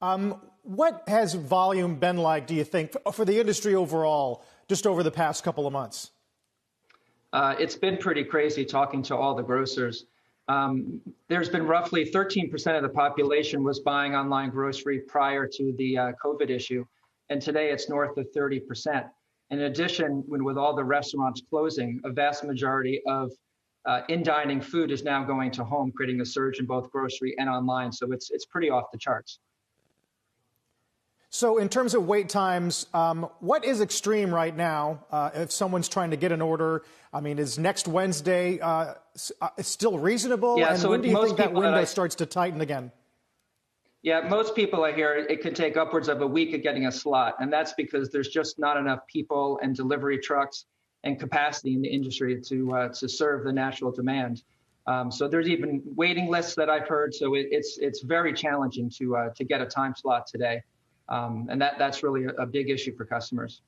What has volume been like, do you think, for the industry overall, just over the past couple of months? It's been pretty crazy talking to all the grocers. There's been roughly 13% of the population was buying online grocery prior to the COVID issue, and today it's north of 30%. In addition, with all the restaurants closing, a vast majority of in-dining food is now going to home, creating a surge in both grocery and online. So it's pretty off the charts. So in terms of wait times, what is extreme right now if someone's trying to get an order? I mean, is next Wednesday still reasonable? Yeah, and so when do you think that window starts to tighten again? Yeah, most people I hear it could take upwards of a week of getting a slot. And that's because there's just not enough people and delivery trucks and capacity in the industry to serve the national demand. So there's even waiting lists that I've heard. So it's very challenging to get a time slot today. And that's really a big issue for customers.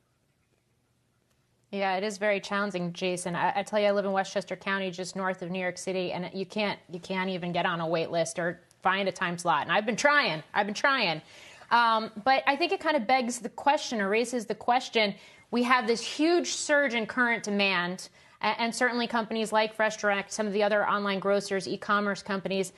Yeah, it is very challenging, Jason. I tell you, I live in Westchester County, just north of New York City, and you can't even get on a wait list or find a time slot. And I've been trying. But I think it kind of begs the question, or raises the question. We have this huge surge in current demand, and certainly companies like FreshDirect, some of the other online grocers, e-commerce companies,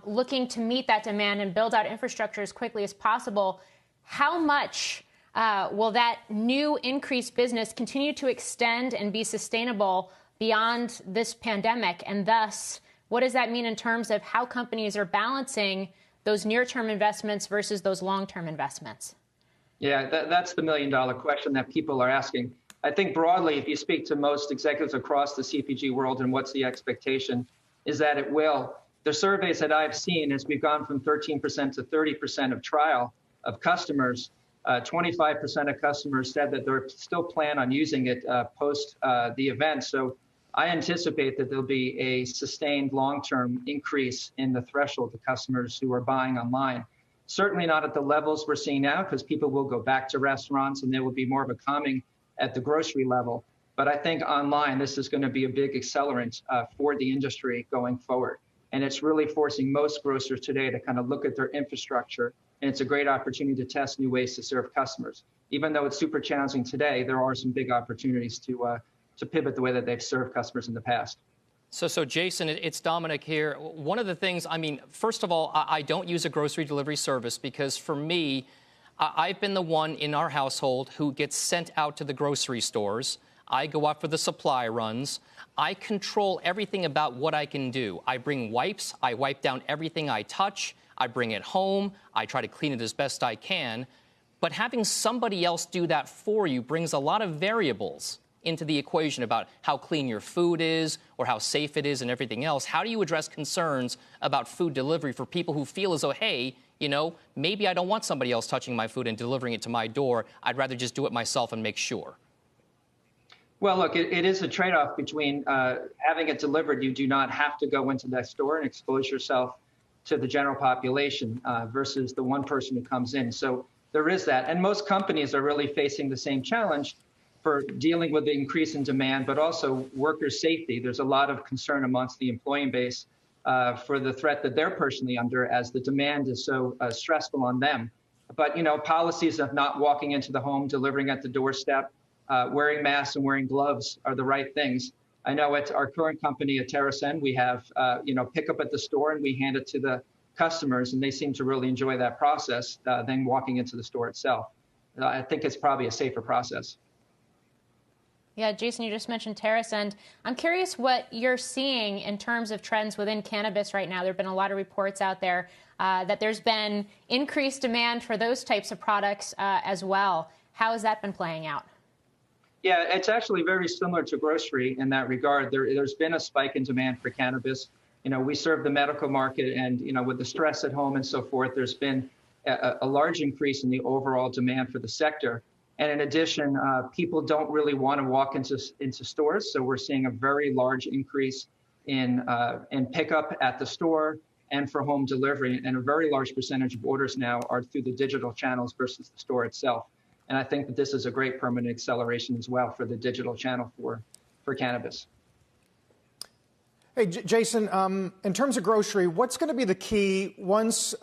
looking to meet that demand and build out infrastructure as quickly as possible. How much will that new increased business continue to extend and be sustainable beyond this pandemic? And thus, what does that mean in terms of how companies are balancing those near-term investments versus those long-term investments? Yeah, that's the million-dollar question that people are asking. I think broadly, if you speak to most executives across the CPG world and what's the expectation, is that it will. The surveys that I've seen as we've gone from 13% to 30% of trial of customers, 25% of customers said that they're still plan on using it post the event. So I anticipate that there'll be a sustained long-term increase in the threshold of customers who are buying online. Certainly not at the levels we're seeing now, because people will go back to restaurants and there will be more of a calming at the grocery level. But I think online, this is going to be a big accelerant for the industry going forward. And it's really forcing most grocers today to kind of look at their infrastructure. And it's a great opportunity to test new ways to serve customers. Even though it's super challenging today, there are some big opportunities to pivot the way that they've served customers in the past. So Jason, it's Dominic here. One of the things, I mean, first of all, I don't use a grocery delivery service because for me, I've been the one in our household who gets sent out to the grocery stores. I go out for the supply runs. I control everything about what I can do. I bring wipes. I wipe down everything I touch. I bring it home. I try to clean it as best I can. But having somebody else do that for you brings a lot of variables into the equation about how clean your food is or how safe it is and everything else. How do you address concerns about food delivery for people who feel as though, hey, you know, maybe I don't want somebody else touching my food and delivering it to my door. I'd rather just do it myself and make sure. Well, look, it is a trade-off between having it delivered. You do not have to go into that store and expose yourself to the general population versus the one person who comes in. So there is that. And most companies are really facing the same challenge for dealing with the increase in demand, but also worker safety. There's a lot of concern amongst the employee base for the threat that they're personally under as the demand is so stressful on them. But, you know, policies of not walking into the home, delivering at the doorstep, wearing masks and wearing gloves are the right things. I know at our current company at TerraSend, we have, pick up at the store and we hand it to the customers, and they seem to really enjoy that process than walking into the store itself. I think it's probably a safer process. Yeah, Jason, you just mentioned TerraSend. I'm curious what you're seeing in terms of trends within cannabis right now. There have been a lot of reports out there that there's been increased demand for those types of products as well. How has that been playing out? Yeah, it's actually very similar to grocery in that regard. There's been a spike in demand for cannabis. You know, we serve the medical market, and, you know, with the stress at home and so forth, there's been a large increase in the overall demand for the sector. And in addition, people don't really want to walk into stores. So we're seeing a very large increase in pickup at the store and for home delivery. And a very large percentage of orders now are through the digital channels versus the store itself. And I think that this is a great permanent acceleration as well for the digital channel for cannabis. Hey, Jason, in terms of grocery, what's going to be the key once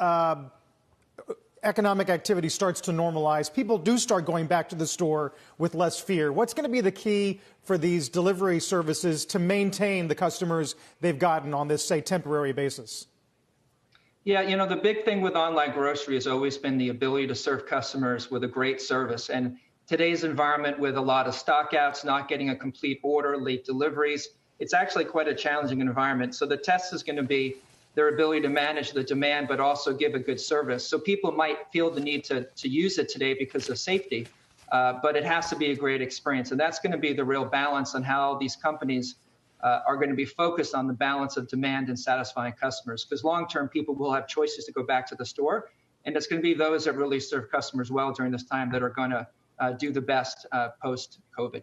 economic activity starts to normalize, people do start going back to the store with less fear. What's going to be the key for these delivery services to maintain the customers they've gotten on this, say, temporary basis? Yeah, the big thing with online grocery has always been the ability to serve customers with a great service. And today's environment with a lot of stockouts, not getting a complete order, late deliveries, it's actually quite a challenging environment. So the test is going to be their ability to manage the demand, but also give a good service. So people might feel the need to use it today because of safety, but it has to be a great experience. And that's going to be the real balance on how these companies are going to be focused on the balance of demand and satisfying customers. Because long-term, people will have choices to go back to the store. And it's going to be those that really serve customers well during this time that are going to do the best post-COVID.